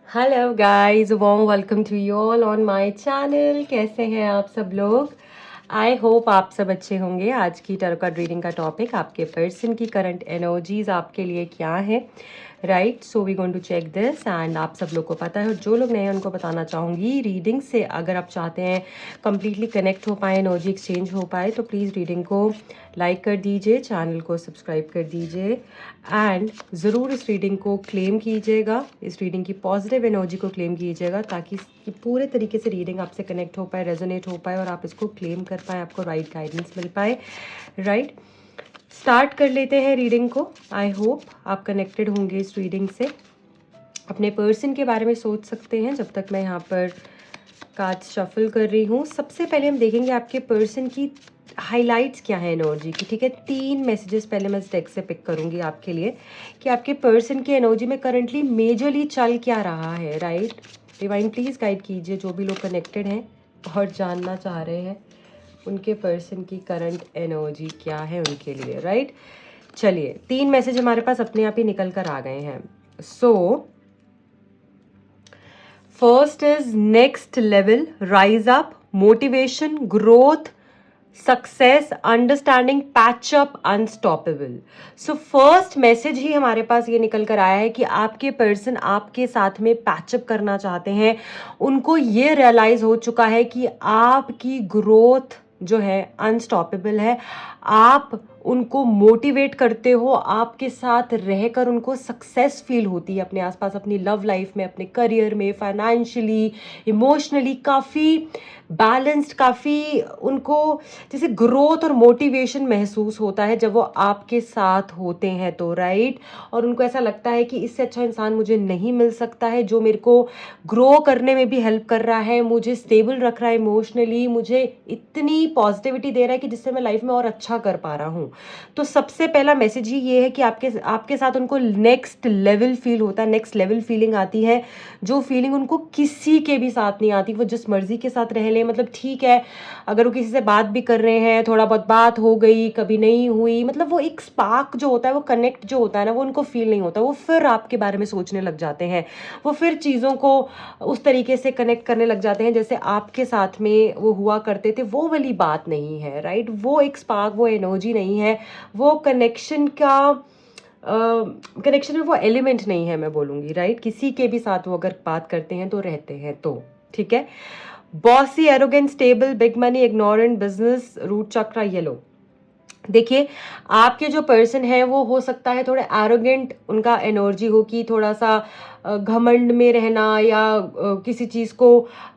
Hello guys, warm welcome to you all on my channel. कैसे हैं आप सब लोग? आई होप आप सब अच्छे होंगे। आज की टैरो कार्ड रीडिंग का टॉपिक आपके पर्सन की करंट एनर्जीज आपके लिए क्या है, right? So we going to check this and आप सब लोग को पता है और जो लोग नए हैं उनको बताना चाहूँगी, रीडिंग से अगर आप चाहते हैं कम्प्लीटली कनेक्ट हो पाए, एनर्जी एक्सचेंज हो पाए, तो प्लीज़ रीडिंग को लाइक कर दीजिए, चैनल को सब्सक्राइब कर दीजिए एंड ज़रूर इस रीडिंग को क्लेम कीजिएगा, इस रीडिंग की पॉजिटिव एनर्जी को क्लेम कीजिएगा ताकि इसकी पूरे तरीके से रीडिंग आपसे कनेक्ट हो पाए, रेजोनेट हो पाए और आप इसको क्लेम कर पाए, आपको राइट गाइडेंस मिल पाए, राइट? स्टार्ट कर लेते हैं रीडिंग को। आई होप आप कनेक्टेड होंगे इस रीडिंग से। अपने पर्सन के बारे में सोच सकते हैं जब तक मैं यहाँ पर कार्ड शफल कर रही हूँ। सबसे पहले हम देखेंगे आपके पर्सन की हाइलाइट्स क्या है एनर्जी की, ठीक है? 3 मैसेजेस पहले मैं इस टेक्स्ट से पिक करूँगी आपके लिए कि आपके पर्सन की एनर्जी में करंटली मेजरली चल क्या रहा है, राइट? डिवाइन प्लीज़ गाइड कीजिए जो भी लोग कनेक्टेड हैं और जानना चाह रहे हैं उनके पर्सन की करंट एनर्जी क्या है उनके लिए, राइट? चलिए, 3 मैसेज हमारे पास अपने आप ही निकल कर आ गए हैं। So first is next level, rise up, motivation, growth, success, understanding, patch up, unstoppable. So first message ही हमारे पास ये निकल कर आया है कि आपके पर्सन आपके साथ में पैचअप करना चाहते हैं। उनको ये रियलाइज हो चुका है कि आपकी ग्रोथ जो है अनस्टॉपेबल है। आप उनको मोटिवेट करते हो, आपके साथ रहकर उनको सक्सेस फील होती है अपने आसपास, अपनी लव लाइफ में, अपने करियर में, फाइनेंशियली, इमोशनली काफ़ी बैलेंस्ड, काफ़ी उनको जैसे ग्रोथ और मोटिवेशन महसूस होता है जब वो आपके साथ होते हैं तो, राइट? और उनको ऐसा लगता है कि इससे अच्छा इंसान मुझे नहीं मिल सकता है जो मेरे को ग्रो करने में भी हेल्प कर रहा है, मुझे स्टेबल रख रहा है इमोशनली, मुझे इतनी पॉजिटिविटी दे रहा है कि जिससे मैं लाइफ में और अच्छा कर पा रहा हूँ। तो सबसे पहला मैसेज ही ये है कि आपके साथ उनको नेक्स्ट लेवल फील होता है, नेक्स्ट लेवल फीलिंग आती है, जो फीलिंग उनको किसी के भी साथ नहीं आती। वो जिस मर्जी के साथ रह ले, मतलब ठीक है अगर वो किसी से बात भी कर रहे हैं, थोड़ा बहुत बात हो गई, कभी नहीं हुई, मतलब वो एक स्पार्क जो होता है, वो कनेक्ट जो होता है ना, वो उनको फील नहीं होता। वो फिर आपके बारे में सोचने लग जाते हैं, वो फिर चीज़ों को उस तरीके से कनेक्ट करने लग जाते हैं जैसे आपके साथ में वो हुआ करते थे। वो वाली बात नहीं है, राइट? वो एक स्पार्क, वो एनर्जी नहीं है, वो कनेक्शन का कनेक्शन में वो एलिमेंट नहीं है, मैं बोलूँगी, राइट? किसी के भी साथ वो अगर बात करते हैं तो रहते हैं तो, ठीक है? Bossy, arrogant, stable, big money, ignorant, business, root chakra, yellow. देखिए, आपके जो पर्सन है वो हो सकता है थोड़े एरोगेंट उनका एनर्जी हो कि थोड़ा सा घमंड में रहना या किसी चीज़ को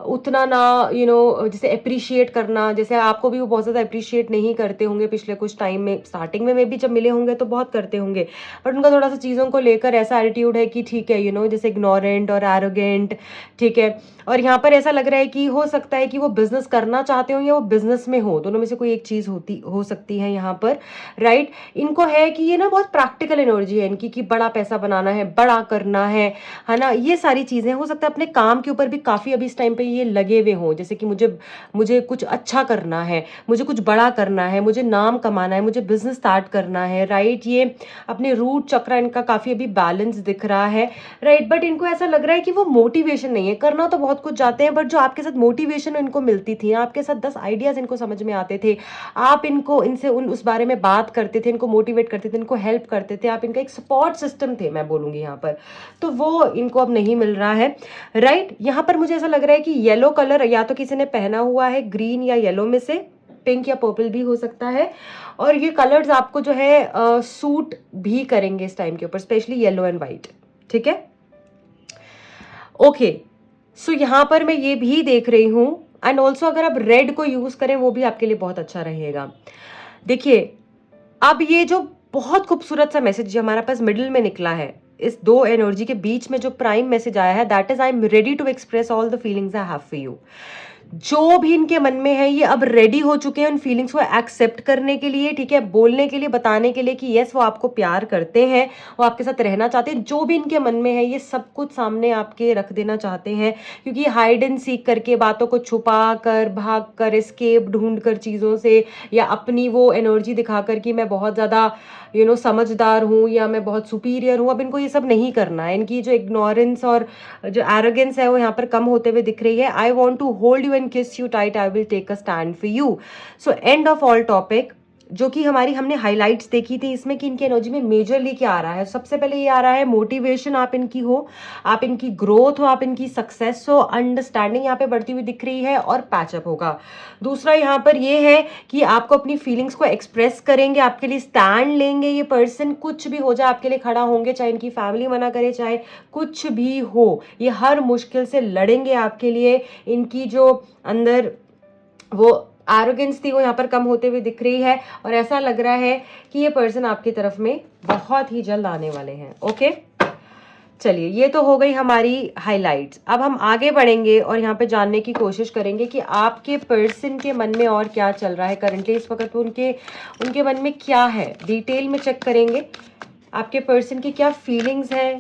उतना ना जैसे अप्रिशिएट करना। जैसे आपको भी वो बहुत ज़्यादा अप्रिशिएट नहीं करते होंगे पिछले कुछ टाइम में, स्टार्टिंग में भी जब मिले होंगे तो बहुत करते होंगे, बट उनका थोड़ा सा चीज़ों को लेकर ऐसा एटीट्यूड है कि ठीक है जैसे इग्नोरेंट और एरोगेंट, ठीक है? और यहाँ पर ऐसा लग रहा है कि हो सकता है कि वो बिजनेस करना चाहते हो या वो बिजनेस में हो, दोनों में से कोई एक चीज़ हो सकती है यहाँ पर, राइट? इनको है कि ये ना बहुत प्रैक्टिकल एनर्जी है इनकी कि बड़ा पैसा बनाना है, बड़ा करना है ना? ये सारी चीज़ें हो सकता है अपने काम के ऊपर भी काफ़ी अभी इस टाइम पे ये लगे हुए हों, जैसे कि मुझे मुझे कुछ अच्छा करना है, मुझे कुछ बड़ा करना है, मुझे नाम कमाना है, मुझे बिजनेस स्टार्ट करना है, राइट? ये अपने रूट चक्र इनका काफ़ी अभी बैलेंस दिख रहा है, राइट? बट इनको ऐसा लग रहा है कि वो मोटिवेशन नहीं है, करना तो बहुत कुछ चाहते हैं, बट जो आपके साथ मोटिवेशन इनको मिलती थी, आपके साथ 10 आइडियाज़ इनको समझ में आते थे, आप इनको इनसे उस बारे में बात करते थे, इनको मोटिवेट करते थे, इनको हेल्प करते थे, आप इनका एक सपोर्ट सिस्टम थे, मैं बोलूँगी यहाँ पर, तो वो इनको अब नहीं मिल रहा है, राइट? यहाँ पर मुझे ऐसा लग रहा है कि येलो कलर या तो किसी ने पहना हुआ है, ग्रीन या येलो में से, पिंक या पर्पल भी हो सकता है, और ये कलर्स आपको जो है सूट भी करेंगे इस टाइम के ऊपर, स्पेशली येलो एंड वाइट, ठीक है? ओके, सो यहाँ पर मैं ये भी देख रही हूँ, एंड ऑल्सो अगर आप रेड को यूज करें वो भी आपके लिए बहुत अच्छा रहेगा। देखिए, अब ये जो बहुत खूबसूरत सा मैसेज जो हमारे पास मिडिल में निकला है, इस दो एनर्जी के बीच में जो प्राइम मैसेज आया है, that is I am ready to express all the feelings I have for you. जो भी इनके मन में है ये अब रेडी हो चुके हैं उन फीलिंग्स को एक्सेप्ट करने के लिए, ठीक है, बोलने के लिए, बताने के लिए कि यस वो आपको प्यार करते हैं, वो आपके साथ रहना चाहते हैं। जो भी इनके मन में है ये सब कुछ सामने आपके रख देना चाहते हैं, क्योंकि हाइड एंड सीक करके, बातों को छुपा कर, भाग कर, एस्केप ढूंढ कर चीज़ों से, या अपनी वो एनर्जी दिखाकर कि मैं बहुत ज़्यादा समझदार हूँ या मैं बहुत सुपीरियर हूँ, अब इनको ये सब नहीं करना है। इनकी जो इग्नोरेंस और जो एरोगेंस है वो यहाँ पर कम होते हुए दिख रही है। I want to hold you and kiss you tight, I will take a stand for you. So end of all topic, जो कि हमने हाइलाइट्स देखी थी इसमें कि इनकी एनर्जी में मेजरली क्या आ रहा है। सबसे पहले ये आ रहा है मोटिवेशन आप इनकी हो, आप इनकी ग्रोथ हो, आप इनकी सक्सेस हो, अंडरस्टैंडिंग यहाँ पे बढ़ती हुई दिख रही है और पैचअप होगा। दूसरा यहाँ पर ये है कि आपको अपनी फीलिंग्स को एक्सप्रेस करेंगे, आपके लिए स्टैंड लेंगे। ये पर्सन कुछ भी हो जाए आपके लिए खड़ा होंगे, चाहे इनकी फैमिली मना करे, चाहे कुछ भी हो, ये हर मुश्किल से लड़ेंगे आपके लिए। इनकी जो अंदर वो एरोगेंस थी वो यहाँ पर कम होते हुए दिख रही है, और ऐसा लग रहा है कि ये पर्सन आपकी तरफ में बहुत ही जल्द आने वाले हैं। ओके, चलिए ये तो हो गई हमारी हाइलाइट्स। अब हम आगे बढ़ेंगे और यहाँ पे जानने की कोशिश करेंगे कि आपके पर्सन के मन में और क्या चल रहा है करंटली इस वक्त, उनके मन में क्या है, डिटेल में चेक करेंगे आपके पर्सन की क्या फीलिंग्स हैं,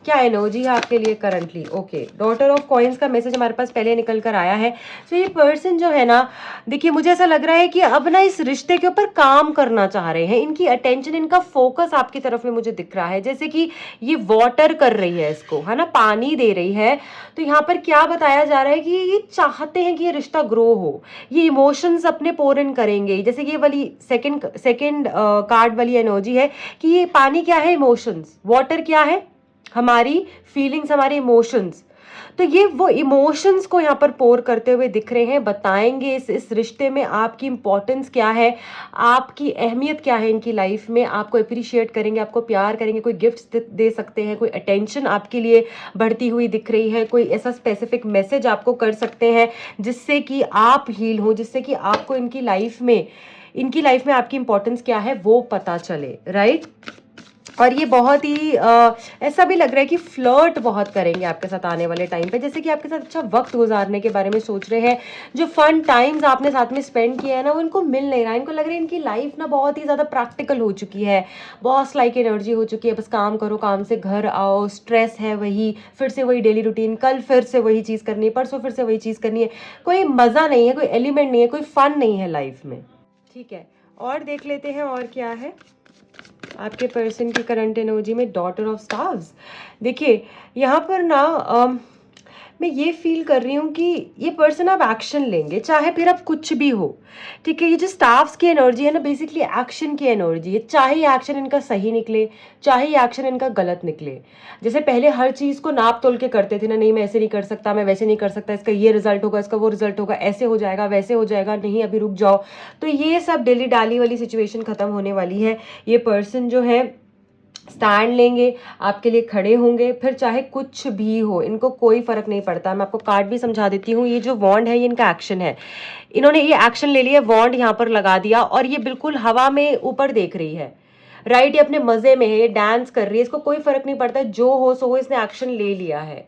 क्या एनर्जी है आपके लिए currently. Okay, daughter of coins का मैसेज हमारे पास पहले निकल कर आया है। सो ये पर्सन जो है ना, देखिए मुझे ऐसा लग रहा है कि अब ना इस रिश्ते के ऊपर काम करना चाह रहे हैं। इनकी अटेंशन, इनका फोकस आपकी तरफ में मुझे दिख रहा है, जैसे कि ये वाटर कर रही है इसको, है ना, पानी दे रही है। तो यहाँ पर क्या बताया जा रहा है कि ये चाहते हैं कि ये रिश्ता ग्रो हो, ये इमोशंस अपने पोर इन करेंगे। जैसे ये वाली सेकेंड कार्ड वाली एनर्जी है कि ये पानी क्या है, इमोशंस, वाटर क्या है, हमारी फीलिंग्स, हमारे इमोशंस। तो ये वो इमोशंस को यहाँ पर पोर करते हुए दिख रहे हैं, बताएंगे इस रिश्ते में आपकी इंपॉर्टेंस क्या है, आपकी अहमियत क्या है इनकी लाइफ में, आपको अप्रिशिएट करेंगे, आपको प्यार करेंगे, कोई गिफ्ट्स दे सकते हैं, कोई अटेंशन आपके लिए बढ़ती हुई दिख रही है, कोई ऐसा स्पेसिफिक मैसेज आपको कर सकते हैं जिससे कि आप हील हो, जिससे कि आपको इनकी लाइफ में आपकी इंपॉर्टेंस क्या है वो पता चले, राइट। और ये बहुत ही ऐसा भी लग रहा है कि फ्लर्ट बहुत करेंगे आपके साथ आने वाले टाइम पे, जैसे कि आपके साथ अच्छा वक्त गुजारने के बारे में सोच रहे हैं। जो फन टाइम्स आपने साथ में स्पेंड किया है ना, वो इनको मिल नहीं रहा है। इनको लग रहा है इनकी लाइफ ना बहुत ही ज़्यादा प्रैक्टिकल हो चुकी है, बॉस लाइक एनर्जी हो चुकी है, बस काम करो, काम से घर आओ, स्ट्रेस है वही, फिर से वही डेली रूटीन, कल फिर से वही चीज़ करनी है, परसों फिर से वही चीज़ करनी है। कोई मज़ा नहीं है, कोई एलिमेंट नहीं है, कोई फन नहीं है लाइफ में, ठीक है। और देख लेते हैं और क्या है आपके पर्सन की करंट एनर्जी में। डॉटर ऑफ स्टार्स, देखिए यहाँ पर ना मैं ये फील कर रही हूँ कि ये पर्सन अब एक्शन लेंगे, चाहे फिर अब कुछ भी हो, ठीक है। ये जो स्टार्स की एनर्जी है ना, बेसिकली एक्शन की एनर्जी है। चाहे ये एक्शन इनका सही निकले, चाहे ये एक्शन इनका गलत निकले। जैसे पहले हर चीज़ को नाप तोल के करते थे ना, नहीं मैं ऐसे नहीं कर सकता, मैं वैसे नहीं कर सकता, इसका ये रिजल्ट होगा, इसका वो रिजल्ट होगा, ऐसे हो जाएगा, वैसे हो जाएगा, नहीं अभी रुक जाओ। तो ये सब डेली डाली वाली सिचुएशन खत्म होने वाली है। ये पर्सन जो है स्टैंड लेंगे, आपके लिए खड़े होंगे, फिर चाहे कुछ भी हो, इनको कोई फर्क नहीं पड़ता। मैं आपको कार्ड भी समझा देती हूँ। ये जो वॉन्ड है ये इनका एक्शन है, इन्होंने ये एक्शन ले लिया, वॉन्ड यहाँ पर लगा दिया और ये बिल्कुल हवा में ऊपर देख रही है, राइट। ये अपने मजे में है, डांस कर रही है, इसको कोई फर्क नहीं पड़ता, जो हो सो हो, इसने एक्शन ले लिया है,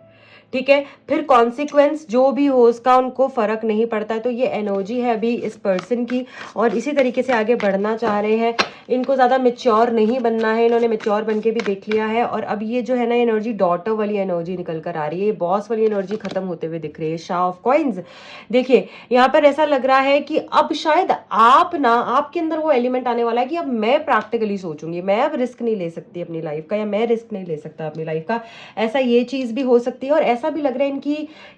ठीक है। फिर कॉन्सिक्वेंस जो भी हो उसका उनको फर्क नहीं पड़ता है। तो ये एनर्जी है अभी इस पर्सन की, और इसी तरीके से आगे बढ़ना चाह रहे हैं। इनको ज़्यादा मेच्योर नहीं बनना है, इन्होंने मेच्योर बन के भी देख लिया है। और अब ये जो है ना एनर्जी, डॉटर वाली एनर्जी निकल कर आ रही है, ये बॉस वाली एनर्जी खत्म होते हुए दिख रही है। शाह ऑफ कॉइन्स, देखिए यहाँ पर ऐसा लग रहा है कि अब शायद आपके अंदर वो एलिमेंट आने वाला है कि अब मैं प्रैक्टिकली सोचूंगी, मैं अब रिस्क नहीं ले सकती अपनी लाइफ का, या मैं रिस्क नहीं ले सकता अपनी लाइफ का, ऐसा ये चीज़ भी हो सकती है। और ऐसा भी लग रहा है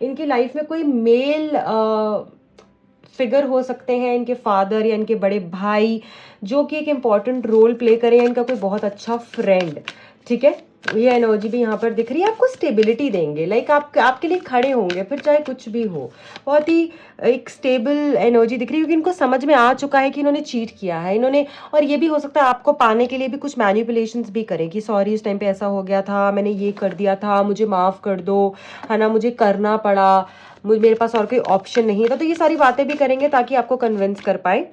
इनकी लाइफ में कोई मेल फिगर हो सकते हैं, इनके फादर या इनके बड़े भाई, जो कि एक इम्पॉर्टेंट रोल प्ले करें, इनका कोई बहुत अच्छा फ्रेंड, ठीक है। ये एनर्जी भी यहाँ पर दिख रही है, आपको स्टेबिलिटी देंगे, लाइक आपके लिए खड़े होंगे, फिर चाहे कुछ भी हो। बहुत ही एक स्टेबल एनर्जी दिख रही है, क्योंकि इनको समझ में आ चुका है कि इन्होंने चीट किया है, इन्होंने। और ये भी हो सकता है आपको पाने के लिए भी कुछ मैनिपुलेशंस भी करें कि सॉरी इस टाइम पे ऐसा हो गया था, मैंने ये कर दिया था, मुझे माफ़ कर दो, है ना, मुझे करना पड़ा, मेरे पास और कोई ऑप्शन नहीं था। तो ये सारी बातें भी करेंगे ताकि आपको कन्विंस कर पाए।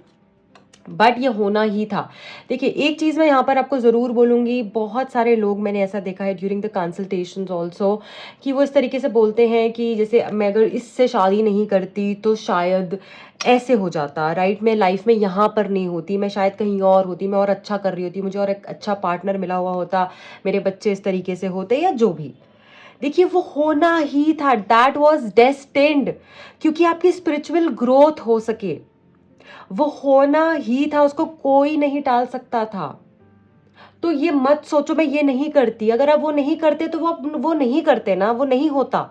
बट ये होना ही था। देखिए एक चीज़ मैं यहाँ पर आपको ज़रूर बोलूँगी, बहुत सारे लोग मैंने ऐसा देखा है ड्यूरिंग द कंसल्टेशंस ऑल्सो, कि वो इस तरीके से बोलते हैं कि जैसे मैं अगर इससे शादी नहीं करती तो शायद ऐसे हो जाता, राइट, मैं लाइफ में यहाँ पर नहीं होती, मैं शायद कहीं और होती, मैं और अच्छा कर रही होती, मुझे और एक अच्छा पार्टनर मिला हुआ होता, मेरे बच्चे इस तरीके से होते, या जो भी। देखिए वो होना ही था, दैट वॉज डेस्टिन्ड, क्योंकि आपकी स्पिरिचुअल ग्रोथ हो सके, वो होना ही था, उसको कोई नहीं टाल सकता था। तो ये मत सोचो मैं ये नहीं करती, अगर आप वो नहीं करते तो वो नहीं करते ना, वो नहीं होता।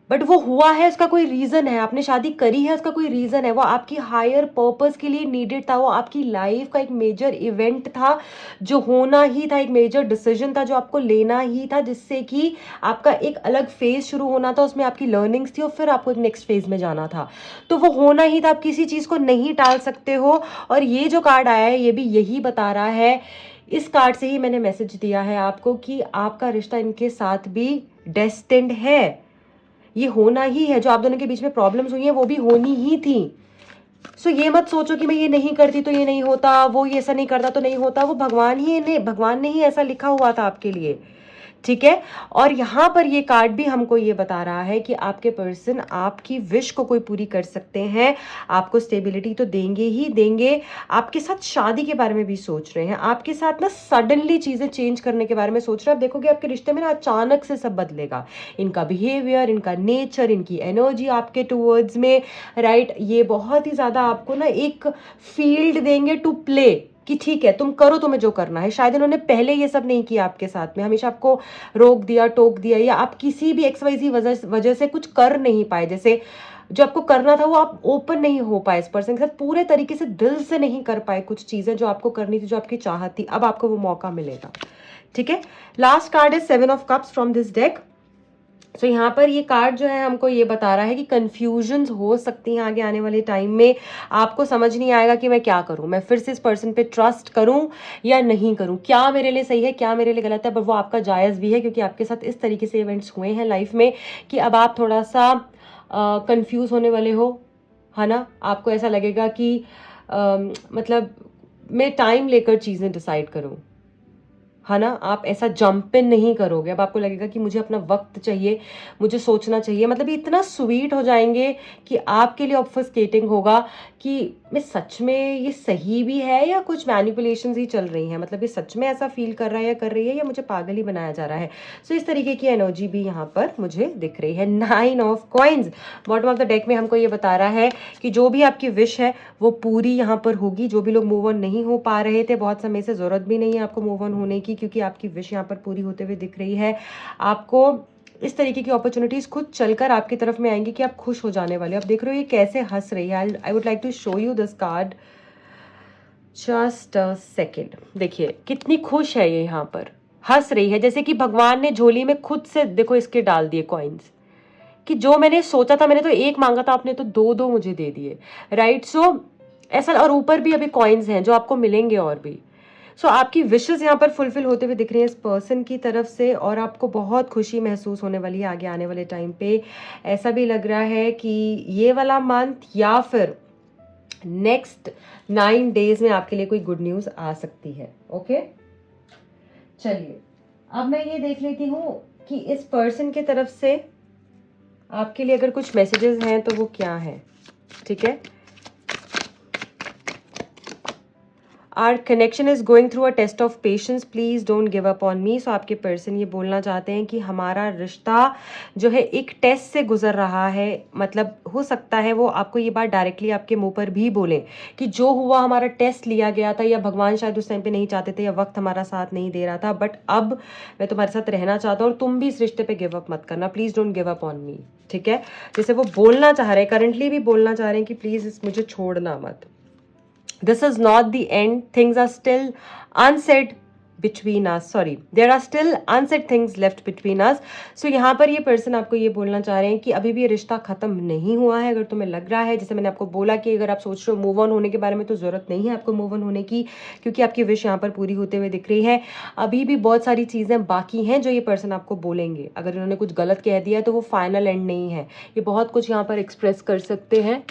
बट वो हुआ है, उसका कोई रीजन है, आपने शादी करी है, उसका कोई रीजन है, वो आपकी हायर पर्पस के लिए नीडेड था, वो आपकी लाइफ का एक मेजर इवेंट था जो होना ही था, एक मेजर डिसीजन था जो आपको लेना ही था, जिससे कि आपका एक अलग फेज शुरू होना था, उसमें आपकी लर्निंग्स थी और फिर आपको एक नेक्स्ट फेज में जाना था। तो वो होना ही था, आप किसी चीज को नहीं टाल सकते हो। और ये जो कार्ड आया है ये भी यही बता रहा है, इस कार्ड से ही मैंने मैसेज दिया है आपको कि आपका रिश्ता इनके साथ भी डेस्टिन्ड है, ये होना ही है, जो आप दोनों के बीच में प्रॉब्लम्स हुई हैं वो भी होनी ही थी। सो ये मत सोचो कि मैं ये नहीं करती तो ये नहीं होता, वो ये ऐसा नहीं करता तो नहीं होता, वो भगवान ने ही ऐसा लिखा हुआ था आपके लिए, ठीक है। और यहाँ पर ये कार्ड भी हमको ये बता रहा है कि आपके पर्सन आपकी विश को कोई पूरी कर सकते हैं, आपको स्टेबिलिटी तो देंगे ही देंगे, आपके साथ शादी के बारे में भी सोच रहे हैं, आपके साथ ना सडनली चीजें चेंज करने के बारे में सोच रहे हैं। आप देखोगे आपके रिश्ते में ना अचानक से सब बदलेगा, इनका बिहेवियर, इनका नेचर, इनकी एनर्जी आपके टूवर्ड्स में, राइट, ये बहुत ही ज्यादा आपको ना एक फील्ड देंगे टू प्ले कि ठीक है तुम करो, तुम्हें जो करना है। शायद इन्होंने पहले ये सब नहीं किया आपके साथ में, हमेशा आपको रोक दिया, टोक दिया, या आप किसी भी XYZ वजह से कुछ कर नहीं पाए, जैसे जो आपको करना था वो आप ओपन नहीं हो पाए इस पर्सन के साथ, पूरे तरीके से दिल से नहीं कर पाए कुछ चीजें जो आपको करनी थी, जो आपकी चाहत थी। अब आपको वो मौका मिलेगा, ठीक है। Last card is 7 of cups from this deck. तो यहाँ पर ये कार्ड जो है हमको ये बता रहा है कि कंफ्यूजन्स हो सकती हैं आगे आने वाले टाइम में, आपको समझ नहीं आएगा कि मैं क्या करूँ, मैं फिर से इस पर्सन पे ट्रस्ट करूँ या नहीं करूँ, क्या मेरे लिए सही है, क्या मेरे लिए गलत है। पर वो आपका जायज़ भी है, क्योंकि आपके साथ इस तरीके से इवेंट्स हुए हैं लाइफ में कि अब आप थोड़ा सा कंफ्यूज होने वाले हो, है ना। आपको ऐसा लगेगा कि मतलब मैं टाइम लेकर चीज़ें डिसाइड करूँ, है ना। आप ऐसा जंप इन नहीं करोगे, अब आपको लगेगा कि मुझे अपना वक्त चाहिए, मुझे सोचना चाहिए, मतलब ये इतना स्वीट हो जाएंगे कि आपके लिए ऑब्फस्केटिंग होगा कि मैं सच में ये सही भी है या कुछ मैनिपुलेशंस ही चल रही हैं, मतलब ये सच में ऐसा फील कर रहा है या कर रही है, या मुझे पागल ही बनाया जा रहा है। सो इस तरीके की एनर्जी भी यहाँ पर मुझे दिख रही है। 9 of coins bottom of the deck में हमको ये बता रहा है कि जो भी आपकी विश है वो पूरी यहाँ पर होगी। जो भी लोग मूव ऑन नहीं हो पा रहे थे बहुत समय से, जरूरत भी नहीं है आपको मूव ऑन होने की, क्योंकि आपकी विश यहाँ पर पूरी होते हुए दिख रही है। आपको इस तरीके की अपॉर्चुनिटीज खुद चलकर आपकी तरफ में आएंगी कि आप खुश हो जाने वाले। आप देख रहे हो ये कैसे हंस रही है। I would like to show you this card, just a second. देखिए कितनी खुश है ये, यहाँ पर हंस रही है, जैसे कि भगवान ने झोली में खुद से देखो इसके डाल दिए कॉइन्स, कि जो मैंने सोचा था, मैंने तो एक मांगा था, आपने तो दो मुझे दे दिए, राइट। सो ऐसा, और ऊपर भी अभी कॉइन्स हैं जो आपको मिलेंगे और भी। सो आपकी विशेस यहाँ पर फुलफिल होते हुए दिख रही है इस पर्सन की तरफ से, और आपको बहुत खुशी महसूस होने वाली है आगे आने वाले टाइम पे। ऐसा भी लग रहा है कि ये वाला मंथ या फिर नेक्स्ट 9 डेज में आपके लिए कोई गुड न्यूज आ सकती है। ओके चलिए अब मैं ये देख लेती हूँ कि इस पर्सन की तरफ से आपके लिए अगर कुछ मैसेजेस हैं तो वो क्या है, ठीक है। Our connection is going through a test of patience. Please don't give up on me. So आपके पर्सन ये बोलना चाहते हैं कि हमारा रिश्ता जो है एक टेस्ट से गुजर रहा है। मतलब हो सकता है वो आपको ये बात डायरेक्टली आपके मुंह पर भी बोले कि जो हुआ हमारा टेस्ट लिया गया था, या भगवान शायद उस टाइम पे नहीं चाहते थे, या वक्त हमारा साथ नहीं दे रहा था, बट अब मैं तुम्हारे साथ रहना चाहता हूँ और तुम भी इस रिश्ते पे गिव अप मत करना। Please don't give up on me, ठीक है। जैसे वो बोलना चाह रहे हैं, करंटली भी बोलना चाह रहे हैं कि प्लीज़ मुझे छोड़ना मत। This is not the end. Things are still unsaid between us. Sorry, there are still unsaid things left between us. So यहाँ पर ये पर्सन आपको ये बोलना चाह रहे हैं कि अभी भी ये रिश्ता खत्म नहीं हुआ है। अगर तुम्हें लग रहा है, जैसे मैंने आपको बोला कि अगर आप सोच रहे हो मूव ऑन होने के बारे में, तो जरूरत नहीं है आपको मूव ऑन होने की, क्योंकि आपकी विश यहाँ पर पूरी होते हुए दिख रही है। अभी भी बहुत सारी चीज़ें बाकी हैं जो ये पर्सन आपको बोलेंगे। अगर इन्होंने कुछ गलत कह दिया है तो वो फाइनल एंड नहीं है, ये बहुत कुछ यहाँ पर एक्सप्रेस कर सकते हैं।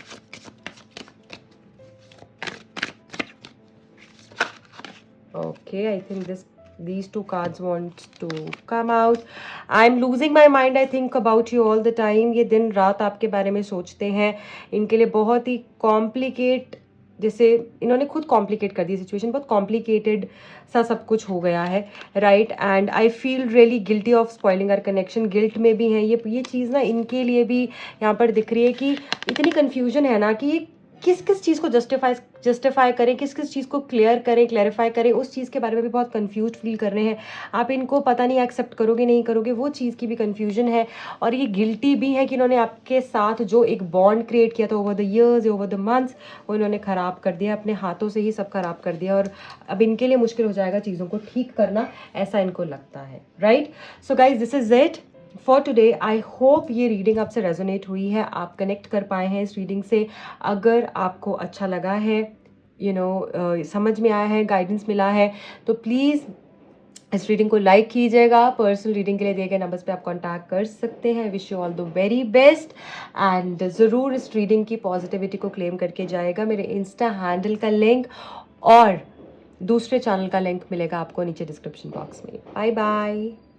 Okay, I think these two cards want to come out. I'm losing my mind, I think about you all the time. ये दिन रात आपके बारे में सोचते हैं. इनके लिए बहुत ही कॉम्प्लिकेट, जैसे इन्होंने खुद कॉम्प्लिकेट कर दी सिचुएशन, बहुत कॉम्प्लिकेटेड सा सब कुछ हो गया है, right. And I feel really guilty of spoiling our connection. Guilt में भी हैं ये चीज़ ना इनके लिए भी यहाँ पर दिख रही है कि इतनी कन्फ्यूजन है ना कि किस किस चीज़ को जस्टिफाई करें, किस किस चीज़ को क्लियर करें, क्लैरिफाई करें, उस चीज़ के बारे में भी बहुत कंफ्यूज फील कर रहे हैं. आप इनको पता नहीं एक्सेप्ट करोगे नहीं करोगे, वो चीज़ की भी कंफ्यूजन है. और ये गिल्टी भी है कि इन्होंने आपके साथ जो एक बॉन्ड क्रिएट किया था over the years, over the months, वो इन्होंने ख़राब कर दिया, अपने हाथों से ही सब ख़राब कर दिया. और अब इनके लिए मुश्किल हो जाएगा चीज़ों को ठीक करना, ऐसा इनको लगता है, right. So guys, this is it for today. I hope ये रीडिंग आपसे रेजोनेट हुई है, आप कनेक्ट कर पाए हैं इस रीडिंग से. अगर आपको अच्छा लगा है, समझ में आया है, गाइडेंस मिला है, तो प्लीज़ इस रीडिंग को लाइक कीजिएगा. पर्सनल रीडिंग के लिए दिए गए नंबर्स पे आप कांटेक्ट कर सकते हैं. Wish you all the very best. And ज़रूर इस रीडिंग की पॉजिटिविटी को क्लेम करके जाएगा. मेरे इंस्टा हैंडल का लिंक और दूसरे चैनल का लिंक मिलेगा आपको नीचे डिस्क्रिप्शन बॉक्स में. Bye bye.